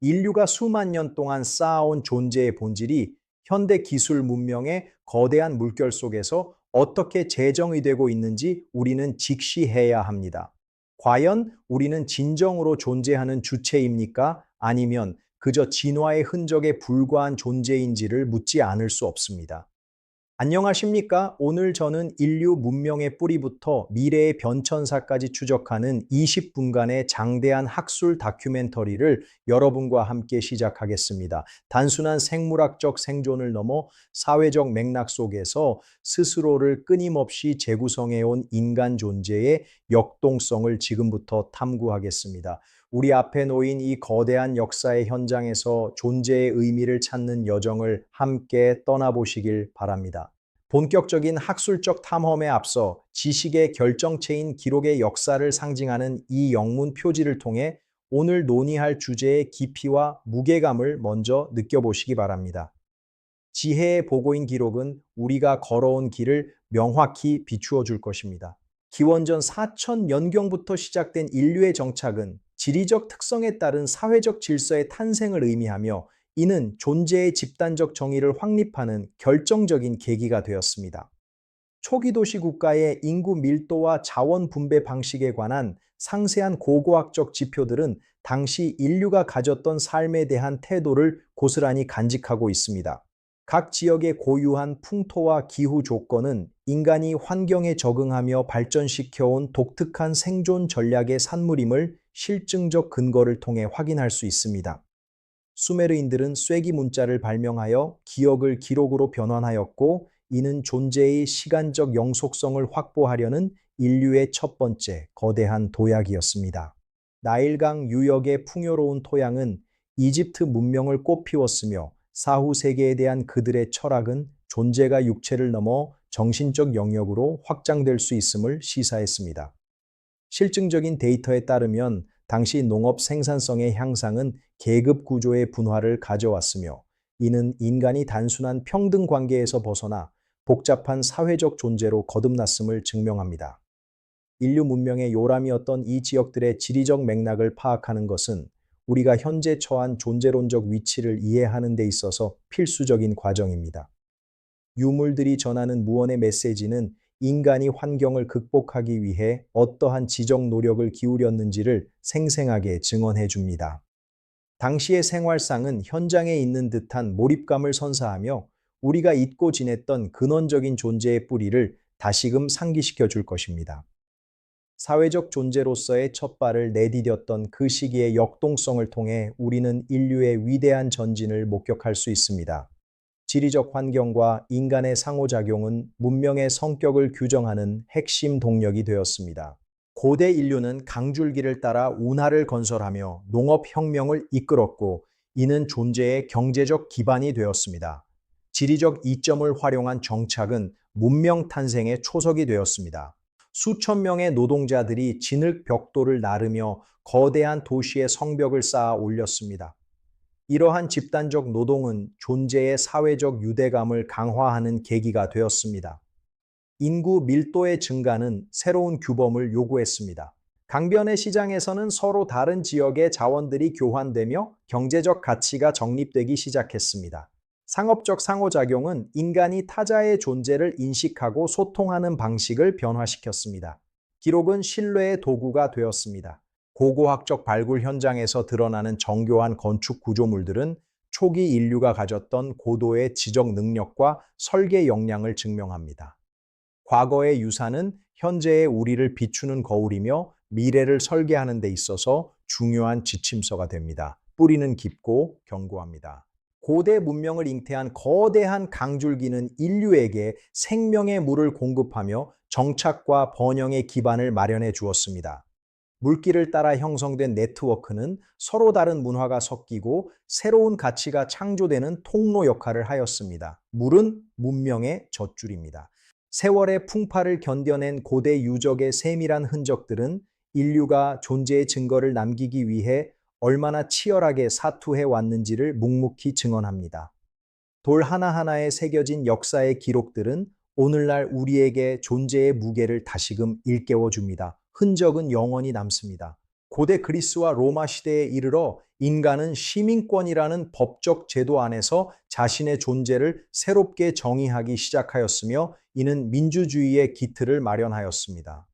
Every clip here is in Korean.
인류가 수만 년 동안 쌓아온 존재의 본질이 현대 기술 문명의 거대한 물결 속에서 어떻게 재정이 되고 있는지 우리는 직시해야 합니다. 과연 우리는 진정으로 존재하는 주체입니까? 아니면 그저 진화의 흔적에 불과한 존재인지를 묻지 않을 수 없습니다. 안녕하십니까? 오늘 저는 인류 문명의 뿌리부터 미래의 변천사까지 추적하는 20분간의 장대한 학술 다큐멘터리를 여러분과 함께 시작하겠습니다. 단순한 생물학적 생존을 넘어 사회적 맥락 속에서 스스로를 끊임없이 재구성해온 인간 존재의 역동성을 지금부터 탐구하겠습니다. 우리 앞에 놓인 이 거대한 역사의 현장에서 존재의 의미를 찾는 여정을 함께 떠나보시길 바랍니다. 본격적인 학술적 탐험에 앞서 지식의 결정체인 기록의 역사를 상징하는 이 영문 표지를 통해 오늘 논의할 주제의 깊이와 무게감을 먼저 느껴보시기 바랍니다. 지혜의 보고인 기록은 우리가 걸어온 길을 명확히 비추어 줄 것입니다. 기원전 4000년경부터 시작된 인류의 정착은 지리적 특성에 따른 사회적 질서의 탄생을 의미하며 이는 존재의 집단적 정의를 확립하는 결정적인 계기가 되었습니다. 초기 도시 국가의 인구 밀도와 자원 분배 방식에 관한 상세한 고고학적 지표들은 당시 인류가 가졌던 삶에 대한 태도를 고스란히 간직하고 있습니다. 각 지역의 고유한 풍토와 기후 조건은 인간이 환경에 적응하며 발전시켜온 독특한 생존 전략의 산물임을 실증적 근거를 통해 확인할 수 있습니다. 수메르인들은 쐐기 문자를 발명하여 기억을 기록으로 변환하였고, 이는 존재의 시간적 영속성을 확보하려는 인류의 첫 번째 거대한 도약이었습니다. 나일강 유역의 풍요로운 토양은 이집트 문명을 꽃피웠으며 사후 세계에 대한 그들의 철학은 존재가 육체를 넘어 정신적 영역으로 확장될 수 있음을 시사했습니다. 실증적인 데이터에 따르면 당시 농업 생산성의 향상은 계급 구조의 분화를 가져왔으며, 이는 인간이 단순한 평등 관계에서 벗어나 복잡한 사회적 존재로 거듭났음을 증명합니다. 인류 문명의 요람이었던 이 지역들의 지리적 맥락을 파악하는 것은 우리가 현재 처한 존재론적 위치를 이해하는 데 있어서 필수적인 과정입니다. 유물들이 전하는 무언의 메시지는 인간이 환경을 극복하기 위해 어떠한 지적 노력을 기울였는지를 생생하게 증언해 줍니다. 당시의 생활상은 현장에 있는 듯한 몰입감을 선사하며 우리가 잊고 지냈던 근원적인 존재의 뿌리를 다시금 상기시켜 줄 것입니다. 사회적 존재로서의 첫 발을 내디뎠던 그 시기의 역동성을 통해 우리는 인류의 위대한 전진을 목격할 수 있습니다. 지리적 환경과 인간의 상호작용은 문명의 성격을 규정하는 핵심 동력이 되었습니다. 고대 인류는 강줄기를 따라 운하를 건설하며 농업혁명을 이끌었고, 이는 존재의 경제적 기반이 되었습니다. 지리적 이점을 활용한 정착은 문명 탄생의 초석이 되었습니다. 수천 명의 노동자들이 진흙 벽돌을 나르며 거대한 도시의 성벽을 쌓아 올렸습니다. 이러한 집단적 노동은 존재의 사회적 유대감을 강화하는 계기가 되었습니다. 인구 밀도의 증가는 새로운 규범을 요구했습니다. 강변의 시장에서는 서로 다른 지역의 자원들이 교환되며 경제적 가치가 정립되기 시작했습니다. 상업적 상호작용은 인간이 타자의 존재를 인식하고 소통하는 방식을 변화시켰습니다. 기록은 신뢰의 도구가 되었습니다. 고고학적 발굴 현장에서 드러나는 정교한 건축 구조물들은 초기 인류가 가졌던 고도의 지적 능력과 설계 역량을 증명합니다. 과거의 유산은 현재의 우리를 비추는 거울이며 미래를 설계하는 데 있어서 중요한 지침서가 됩니다. 뿌리는 깊고 견고합니다. 고대 문명을 잉태한 거대한 강줄기는 인류에게 생명의 물을 공급하며 정착과 번영의 기반을 마련해 주었습니다. 물길을 따라 형성된 네트워크는 서로 다른 문화가 섞이고 새로운 가치가 창조되는 통로 역할을 하였습니다. 물은 문명의 젖줄입니다. 세월의 풍파를 견뎌낸 고대 유적의 세밀한 흔적들은 인류가 존재의 증거를 남기기 위해 얼마나 치열하게 사투해 왔는지를 묵묵히 증언합니다. 돌 하나하나에 새겨진 역사의 기록들은 오늘날 우리에게 존재의 무게를 다시금 일깨워 줍니다. 흔적은 영원히 남습니다. 고대 그리스와 로마 시대에 이르러 인간은 시민권이라는 법적 제도 안에서 자신의 존재를 새롭게 정의하기 시작하였으며 이는 민주주의의 기틀을 마련하였습니다.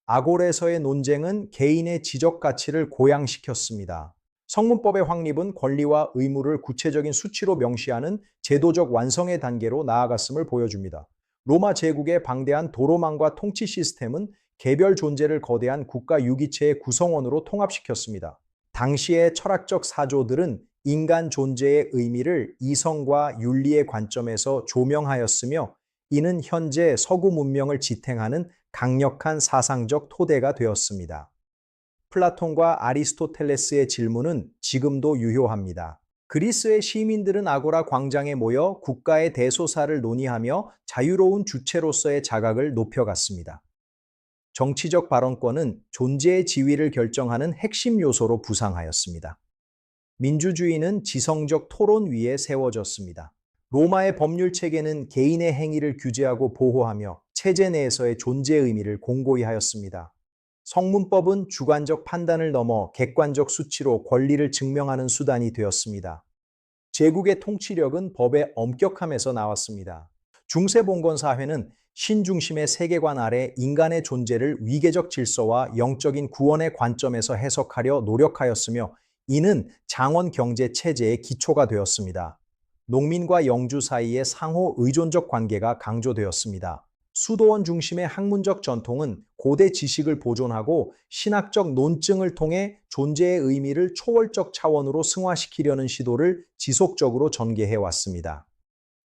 아고레서의 논쟁은 개인의 지적 가치를 고양시켰습니다. 성문법의 확립은 권리와 의무를 구체적인 수치로 명시하는 제도적 완성의 단계로 나아갔음을 보여줍니다. 로마 제국의 방대한 도로망과 통치 시스템은 개별 존재를 거대한 국가 유기체의 구성원으로 통합시켰습니다. 당시의 철학적 사조들은 인간 존재의 의미를 이성과 윤리의 관점에서 조명하였으며 이는 현재 서구 문명을 지탱하는 강력한 사상적 토대가 되었습니다. 플라톤과 아리스토텔레스의 질문은 지금도 유효합니다. 그리스의 시민들은 아고라 광장에 모여 국가의 대소사를 논의하며 자유로운 주체로서의 자각을 높여갔습니다. 정치적 발언권은 존재의 지위를 결정하는 핵심 요소로 부상하였습니다. 민주주의는 지성적 토론 위에 세워졌습니다. 로마의 법률 체계는 개인의 행위를 규제하고 보호하며 체제 내에서의 존재 의미를 공고히 하였습니다. 성문법은 주관적 판단을 넘어 객관적 수치로 권리를 증명하는 수단이 되었습니다. 제국의 통치력은 법의 엄격함에서 나왔습니다. 중세 봉건 사회는 신중심의 세계관 아래 인간의 존재를 위계적 질서와 영적인 구원의 관점에서 해석하려 노력하였으며 이는 장원 경제 체제의 기초가 되었습니다. 농민과 영주 사이의 상호 의존적 관계가 강조되었습니다. 수도원 중심의 학문적 전통은 고대 지식을 보존하고 신학적 논증을 통해 존재의 의미를 초월적 차원으로 승화시키려는 시도를 지속적으로 전개해 왔습니다.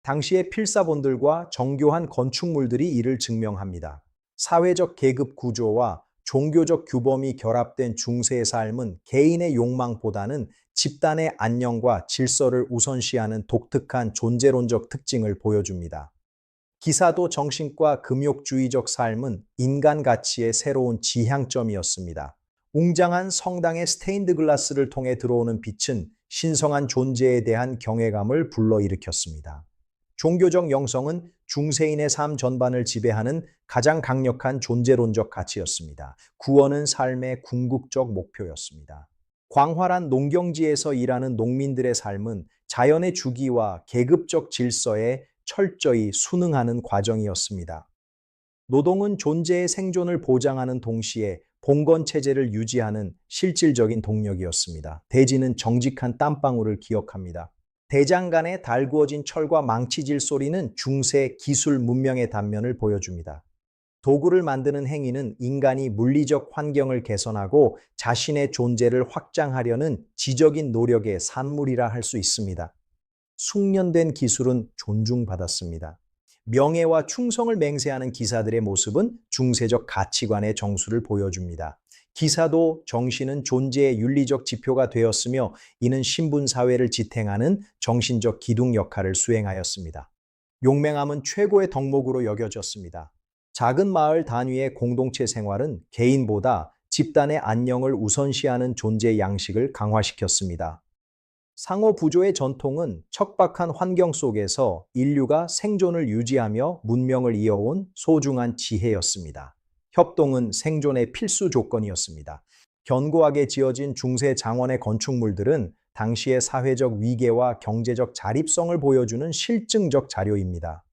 당시의 필사본들과 정교한 건축물들이 이를 증명합니다. 사회적 계급 구조와 종교적 규범이 결합된 중세의 삶은 개인의 욕망보다는 집단의 안녕과 질서를 우선시하는 독특한 존재론적 특징을 보여줍니다. 기사도 정신과 금욕주의적 삶은 인간 가치의 새로운 지향점이었습니다. 웅장한 성당의 스테인드 글라스를 통해 들어오는 빛은 신성한 존재에 대한 경외감을 불러일으켰습니다. 종교적 영성은 중세인의 삶 전반을 지배하는 가장 강력한 존재론적 가치였습니다. 구원은 삶의 궁극적 목표였습니다. 광활한 농경지에서 일하는 농민들의 삶은 자연의 주기와 계급적 질서에 철저히 순응하는 과정이었습니다. 노동은 존재의 생존을 보장하는 동시에 봉건 체제를 유지하는 실질적인 동력이었습니다. 대지는 정직한 땀방울을 기억합니다. 대장간에 달구어진 철과 망치질 소리는 중세 기술 문명의 단면을 보여줍니다. 도구를 만드는 행위는 인간이 물리적 환경을 개선하고 자신의 존재를 확장하려는 지적인 노력의 산물이라 할 수 있습니다. 숙련된 기술은 존중받았습니다. 명예와 충성을 맹세하는 기사들의 모습은 중세적 가치관의 정수를 보여줍니다. 기사도 정신은 존재의 윤리적 지표가 되었으며 이는 신분사회를 지탱하는 정신적 기둥 역할을 수행하였습니다. 용맹함은 최고의 덕목으로 여겨졌습니다. 작은 마을 단위의 공동체 생활은 개인보다 집단의 안녕을 우선시하는 존재 양식을 강화시켰습니다. 상호 부조의 전통은 척박한 환경 속에서 인류가 생존을 유지하며 문명을 이어온 소중한 지혜였습니다. 협동은 생존의 필수 조건이었습니다. 견고하게 지어진 중세 장원의 건축물들은 당시의 사회적 위계와 경제적 자립성을 보여주는 실증적 자료입니다.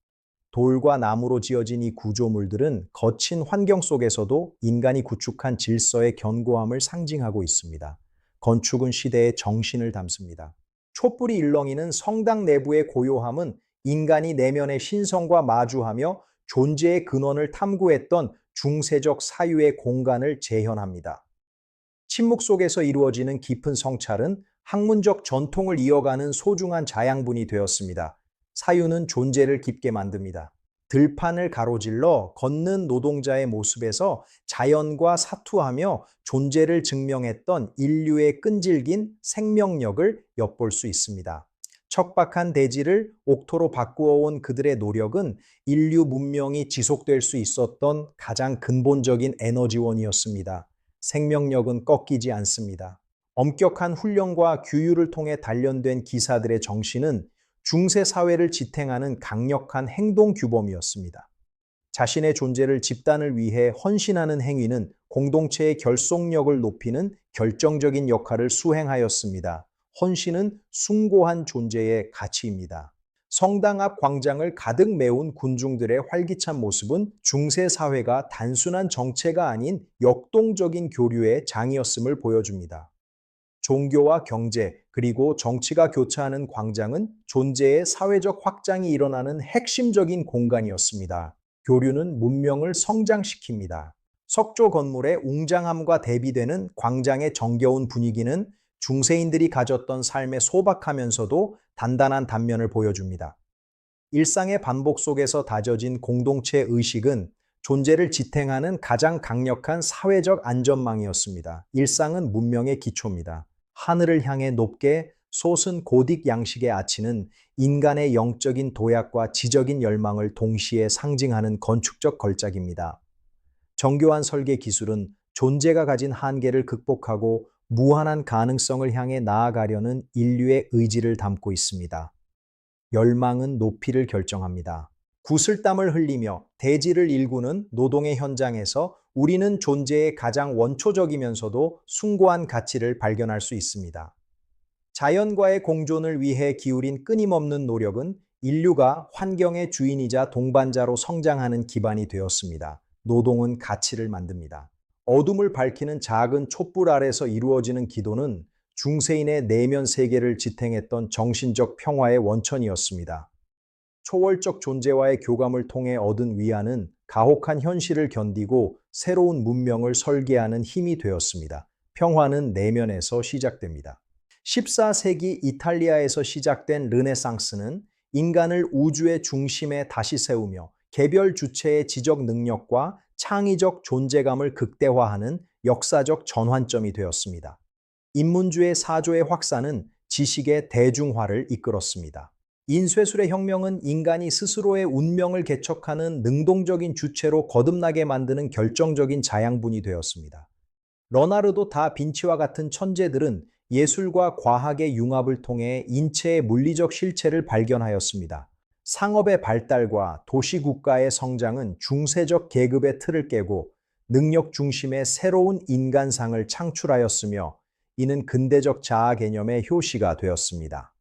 돌과 나무로 지어진 이 구조물들은 거친 환경 속에서도 인간이 구축한 질서의 견고함을 상징하고 있습니다. 건축은 시대의 정신을 담습니다. 촛불이 일렁이는 성당 내부의 고요함은 인간이 내면의 신성과 마주하며 존재의 근원을 탐구했던 중세적 사유의 공간을 재현합니다. 침묵 속에서 이루어지는 깊은 성찰은 학문적 전통을 이어가는 소중한 자양분이 되었습니다. 사유는 존재를 깊게 만듭니다. 들판을 가로질러 걷는 노동자의 모습에서 자연과 사투하며 존재를 증명했던 인류의 끈질긴 생명력을 엿볼 수 있습니다. 척박한 대지를 옥토로 바꾸어온 그들의 노력은 인류 문명이 지속될 수 있었던 가장 근본적인 에너지원이었습니다. 생명력은 꺾이지 않습니다. 엄격한 훈련과 규율을 통해 단련된 기사들의 정신은 중세 사회를 지탱하는 강력한 행동 규범이었습니다. 자신의 존재를 집단을 위해 헌신하는 행위는 공동체의 결속력을 높이는 결정적인 역할을 수행하였습니다. 헌신은 숭고한 존재의 가치입니다. 성당 앞 광장을 가득 메운 군중들의 활기찬 모습은 중세 사회가 단순한 정체가 아닌 역동적인 교류의 장이었음을 보여줍니다. 종교와 경제, 그리고 정치가 교차하는 광장은 존재의 사회적 확장이 일어나는 핵심적인 공간이었습니다. 교류는 문명을 성장시킵니다. 석조 건물의 웅장함과 대비되는 광장의 정겨운 분위기는 중세인들이 가졌던 삶의 소박하면서도 단단한 단면을 보여줍니다. 일상의 반복 속에서 다져진 공동체 의식은 존재를 지탱하는 가장 강력한 사회적 안전망이었습니다. 일상은 문명의 기초입니다. 하늘을 향해 높게 솟은 고딕 양식의 아치는 인간의 영적인 도약과 지적인 열망을 동시에 상징하는 건축적 걸작입니다. 정교한 설계 기술은 존재가 가진 한계를 극복하고 무한한 가능성을 향해 나아가려는 인류의 의지를 담고 있습니다. 열망은 높이를 결정합니다. 구슬땀을 흘리며 대지를 일구는 노동의 현장에서 우리는 존재의 가장 원초적이면서도 숭고한 가치를 발견할 수 있습니다. 자연과의 공존을 위해 기울인 끊임없는 노력은 인류가 환경의 주인이자 동반자로 성장하는 기반이 되었습니다. 노동은 가치를 만듭니다. 어둠을 밝히는 작은 촛불 아래서 이루어지는 기도는 중세인의 내면 세계를 지탱했던 정신적 평화의 원천이었습니다. 초월적 존재와의 교감을 통해 얻은 위안은 가혹한 현실을 견디고 새로운 문명을 설계하는 힘이 되었습니다. 평화는 내면에서 시작됩니다. 14세기 이탈리아에서 시작된 르네상스는 인간을 우주의 중심에 다시 세우며 개별 주체의 지적 능력과 창의적 존재감을 극대화하는 역사적 전환점이 되었습니다. 인문주의 사조의 확산은 지식의 대중화를 이끌었습니다. 인쇄술의 혁명은 인간이 스스로의 운명을 개척하는 능동적인 주체로 거듭나게 만드는 결정적인 자양분이 되었습니다. 러나르도 다 빈치와 같은 천재들은 예술과 과학의 융합을 통해 인체의 물리적 실체를 발견하였습니다. 상업의 발달과 도시국가의 성장은 중세적 계급의 틀을 깨고 능력 중심의 새로운 인간상을 창출하였으며 이는 근대적 자아 개념의 효시가 되었습니다.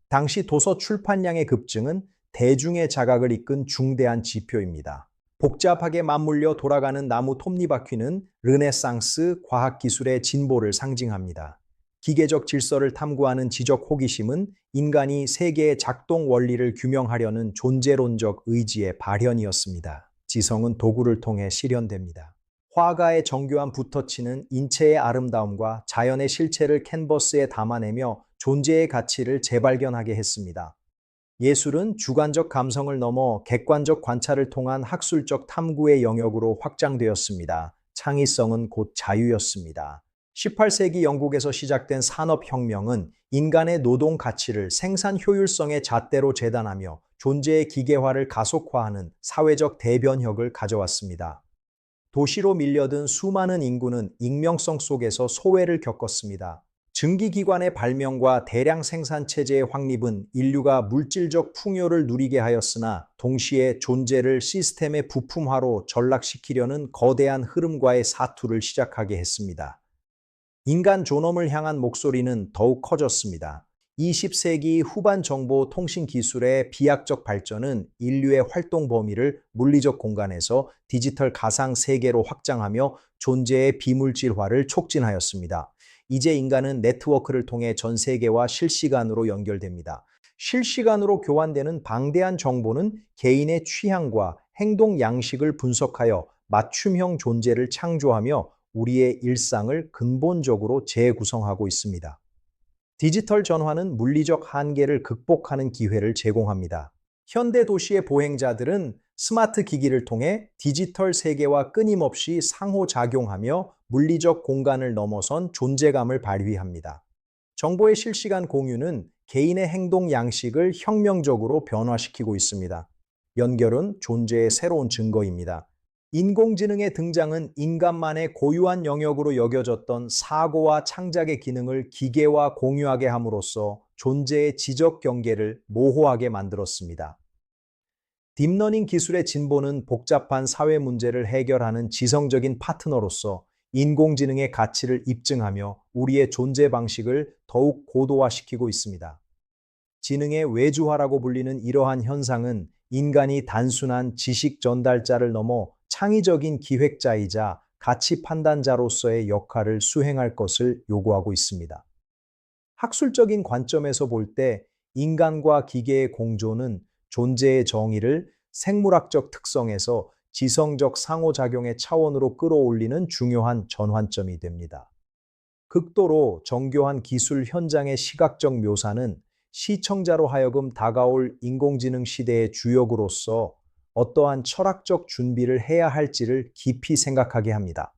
당시 도서 출판량의 급증은 대중의 자각을 이끈 중대한 지표입니다. 복잡하게 맞물려 돌아가는 나무 톱니바퀴는 르네상스 과학기술의 진보를 상징합니다. 기계적 질서를 탐구하는 지적 호기심은 인간이 세계의 작동 원리를 규명하려는 존재론적 의지의 발현이었습니다. 지성은 도구를 통해 실현됩니다. 화가의 정교한 붓터치는 인체의 아름다움과 자연의 실체를 캔버스에 담아내며 존재의 가치를 재발견하게 했습니다. 예술은 주관적 감성을 넘어 객관적 관찰을 통한 학술적 탐구의 영역으로 확장되었습니다. 창의성은 곧 자유였습니다. 18세기 영국에서 시작된 산업혁명은 인간의 노동 가치를 생산 효율성의 잣대로 재단하며 존재의 기계화를 가속화하는 사회적 대변혁을 가져왔습니다. 도시로 밀려든 수많은 인구는 익명성 속에서 소외를 겪었습니다. 증기기관의 발명과 대량 생산체제의 확립은 인류가 물질적 풍요를 누리게 하였으나 동시에 존재를 시스템의 부품화로 전락시키려는 거대한 흐름과의 사투를 시작하게 했습니다. 인간 존엄을 향한 목소리는 더욱 커졌습니다. 20세기 후반 정보 통신 기술의 비약적 발전은 인류의 활동 범위를 물리적 공간에서 디지털 가상 세계로 확장하며 존재의 비물질화를 촉진하였습니다. 이제 인간은 네트워크를 통해 전 세계와 실시간으로 연결됩니다. 실시간으로 교환되는 방대한 정보는 개인의 취향과 행동 양식을 분석하여 맞춤형 존재를 창조하며 우리의 일상을 근본적으로 재구성하고 있습니다. 디지털 전환은 물리적 한계를 극복하는 기회를 제공합니다. 현대 도시의 보행자들은 스마트 기기를 통해 디지털 세계와 끊임없이 상호작용하며 물리적 공간을 넘어선 존재감을 발휘합니다. 정보의 실시간 공유는 개인의 행동 양식을 혁명적으로 변화시키고 있습니다. 연결은 존재의 새로운 증거입니다. 인공지능의 등장은 인간만의 고유한 영역으로 여겨졌던 사고와 창작의 기능을 기계와 공유하게 함으로써 존재의 지적 경계를 모호하게 만들었습니다. 딥러닝 기술의 진보는 복잡한 사회 문제를 해결하는 지성적인 파트너로서 인공지능의 가치를 입증하며 우리의 존재 방식을 더욱 고도화시키고 있습니다. 지능의 외주화라고 불리는 이러한 현상은 인간이 단순한 지식 전달자를 넘어 창의적인 기획자이자 가치 판단자로서의 역할을 수행할 것을 요구하고 있습니다. 학술적인 관점에서 볼 때 인간과 기계의 공존은 존재의 정의를 생물학적 특성에서 지성적 상호작용의 차원으로 끌어올리는 중요한 전환점이 됩니다. 극도로 정교한 기술 현장의 시각적 묘사는 시청자로 하여금 다가올 인공지능 시대의 주역으로서 어떠한 철학적 준비를 해야 할지를 깊이 생각하게 합니다.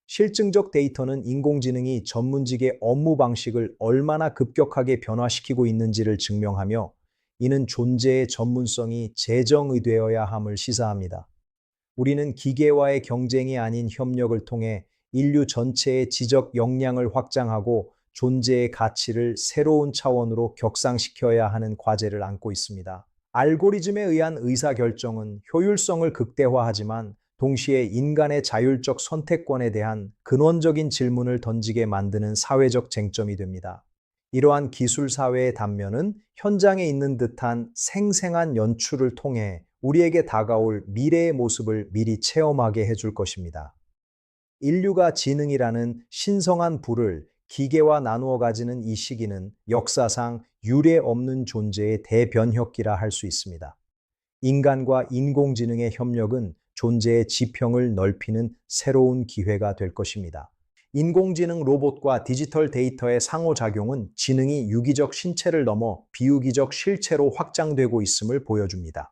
실증적 데이터는 인공지능이 전문직의 업무 방식을 얼마나 급격하게 변화시키고 있는지를 증명하며 이는 존재의 전문성이 재정의되어야 함을 시사합니다. 우리는 기계와의 경쟁이 아닌 협력을 통해 인류 전체의 지적 역량을 확장하고 존재의 가치를 새로운 차원으로 격상시켜야 하는 과제를 안고 있습니다. 알고리즘에 의한 의사결정은 효율성을 극대화하지만 동시에 인간의 자율적 선택권에 대한 근원적인 질문을 던지게 만드는 사회적 쟁점이 됩니다. 이러한 기술 사회의 단면은 현장에 있는 듯한 생생한 연출을 통해 우리에게 다가올 미래의 모습을 미리 체험하게 해줄 것입니다. 인류가 지능이라는 신성한 부를 기계와 나누어 가지는 이 시기는 역사상 유례 없는 존재의 대변혁기라 할 수 있습니다. 인간과 인공지능의 협력은 존재의 지평을 넓히는 새로운 기회가 될 것입니다. 인공지능 로봇과 디지털 데이터의 상호작용은 지능이 유기적 신체를 넘어 비유기적 실체로 확장되고 있음을 보여줍니다.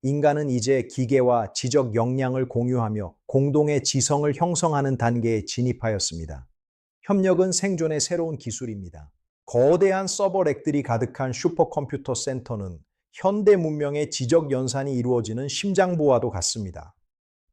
인간은 이제 기계와 지적 역량을 공유하며 공동의 지성을 형성하는 단계에 진입하였습니다. 협력은 생존의 새로운 기술입니다. 거대한 서버렉들이 가득한 슈퍼컴퓨터 센터는 현대 문명의 지적 연산이 이루어지는 심장부와도 같습니다.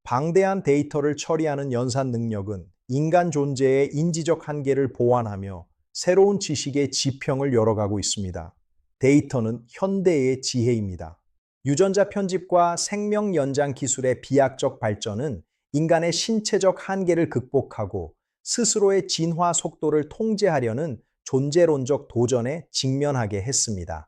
방대한 데이터를 처리하는 연산 능력은 인간 존재의 인지적 한계를 보완하며 새로운 지식의 지평을 열어가고 있습니다. 데이터는 현대의 지혜입니다. 유전자 편집과 생명 연장 기술의 비약적 발전은 인간의 신체적 한계를 극복하고 스스로의 진화 속도를 통제하려는 존재론적 도전에 직면하게 했습니다.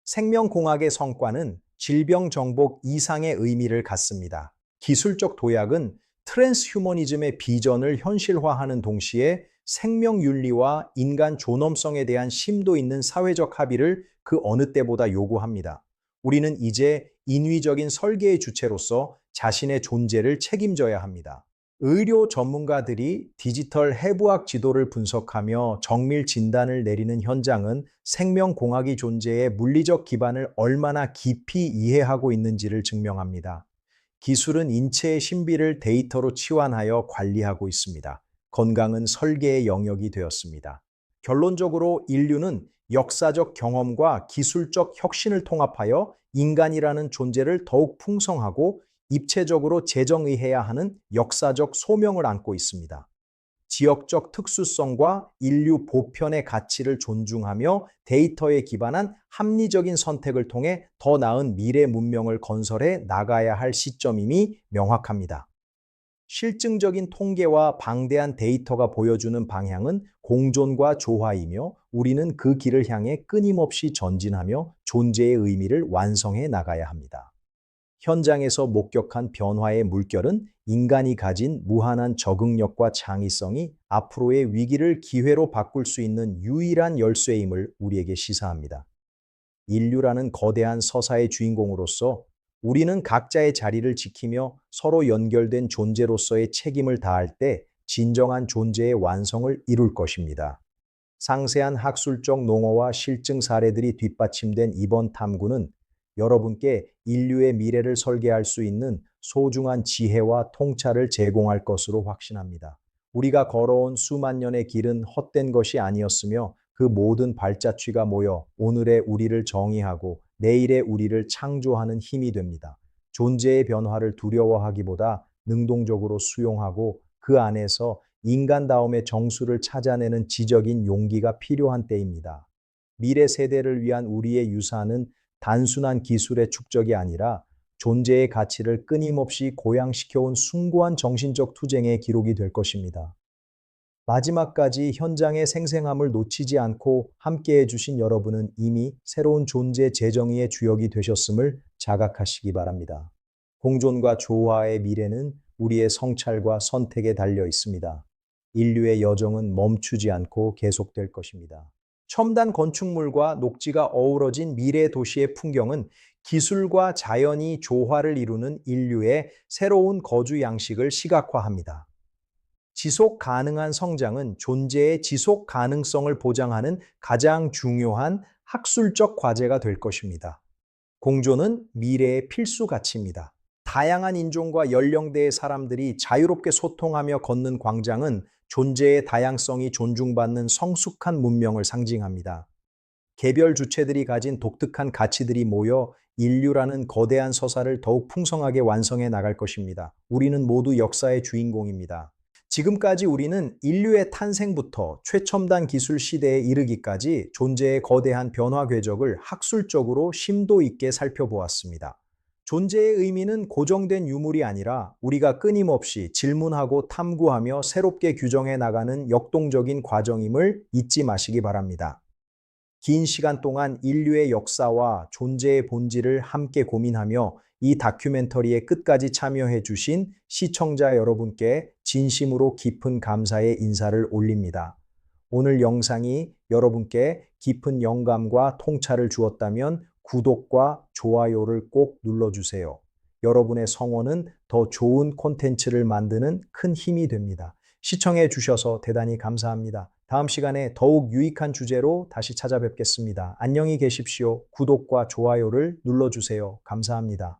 생명공학의 성과는 질병 정복 이상의 의미를 갖습니다. 기술적 도약은 트랜스휴머니즘의 비전을 현실화하는 동시에 생명윤리와 인간 존엄성에 대한 심도 있는 사회적 합의를 그 어느 때보다 요구합니다. 우리는 이제 인위적인 설계의 주체로서 자신의 존재를 책임져야 합니다. 의료 전문가들이 디지털 해부학 지도를 분석하며 정밀 진단을 내리는 현장은 생명공학이 존재의 물리적 기반을 얼마나 깊이 이해하고 있는지를 증명합니다. 기술은 인체의 신비를 데이터로 치환하여 관리하고 있습니다. 건강은 설계의 영역이 되었습니다. 결론적으로 인류는 역사적 경험과 기술적 혁신을 통합하여 인간이라는 존재를 더욱 풍성하고 입체적으로 재정의해야 하는 역사적 소명을 안고 있습니다. 지역적 특수성과 인류 보편의 가치를 존중하며 데이터에 기반한 합리적인 선택을 통해 더 나은 미래 문명을 건설해 나가야 할 시점임이 명확합니다. 실증적인 통계와 방대한 데이터가 보여주는 방향은 공존과 조화이며 우리는 그 길을 향해 끊임없이 전진하며 존재의 의미를 완성해 나가야 합니다. 현장에서 목격한 변화의 물결은 인간이 가진 무한한 적응력과 창의성이 앞으로의 위기를 기회로 바꿀 수 있는 유일한 열쇠임을 우리에게 시사합니다. 인류라는 거대한 서사의 주인공으로서 우리는 각자의 자리를 지키며 서로 연결된 존재로서의 책임을 다할 때 진정한 존재의 완성을 이룰 것입니다. 상세한 학술적 농어와 실증 사례들이 뒷받침된 이번 탐구는 여러분께 인류의 미래를 설계할 수 있는 소중한 지혜와 통찰을 제공할 것으로 확신합니다. 우리가 걸어온 수만 년의 길은 헛된 것이 아니었으며 그 모든 발자취가 모여 오늘의 우리를 정의하고 내일의 우리를 창조하는 힘이 됩니다. 존재의 변화를 두려워하기보다 능동적으로 수용하고 그 안에서 인간다움의 정수를 찾아내는 지적인 용기가 필요한 때입니다. 미래 세대를 위한 우리의 유산은 단순한 기술의 축적이 아니라 존재의 가치를 끊임없이 고양시켜온 숭고한 정신적 투쟁의 기록이 될 것입니다. 마지막까지 현장의 생생함을 놓치지 않고 함께해 주신 여러분은 이미 새로운 존재 재정의의 주역이 되셨음을 자각하시기 바랍니다. 공존과 조화의 미래는 우리의 성찰과 선택에 달려 있습니다. 인류의 여정은 멈추지 않고 계속될 것입니다. 첨단 건축물과 녹지가 어우러진 미래 도시의 풍경은 기술과 자연이 조화를 이루는 인류의 새로운 거주 양식을 시각화합니다. 지속 가능한 성장은 존재의 지속 가능성을 보장하는 가장 중요한 학술적 과제가 될 것입니다. 공존은 미래의 필수 가치입니다. 다양한 인종과 연령대의 사람들이 자유롭게 소통하며 걷는 광장은 존재의 다양성이 존중받는 성숙한 문명을 상징합니다. 개별 주체들이 가진 독특한 가치들이 모여 인류라는 거대한 서사를 더욱 풍성하게 완성해 나갈 것입니다. 우리는 모두 역사의 주인공입니다. 지금까지 우리는 인류의 탄생부터 최첨단 기술 시대에 이르기까지 존재의 거대한 변화 궤적을 학술적으로 심도 있게 살펴보았습니다. 존재의 의미는 고정된 유물이 아니라 우리가 끊임없이 질문하고 탐구하며 새롭게 규정해 나가는 역동적인 과정임을 잊지 마시기 바랍니다. 긴 시간 동안 인류의 역사와 존재의 본질을 함께 고민하며 이 다큐멘터리의 끝까지 참여해 주신 시청자 여러분께 진심으로 깊은 감사의 인사를 올립니다. 오늘 영상이 여러분께 깊은 영감과 통찰을 주었다면 구독과 좋아요를 꼭 눌러주세요. 여러분의 성원은 더 좋은 콘텐츠를 만드는 큰 힘이 됩니다. 시청해 주셔서 대단히 감사합니다. 다음 시간에 더욱 유익한 주제로 다시 찾아뵙겠습니다. 안녕히 계십시오. 구독과 좋아요를 눌러주세요. 감사합니다.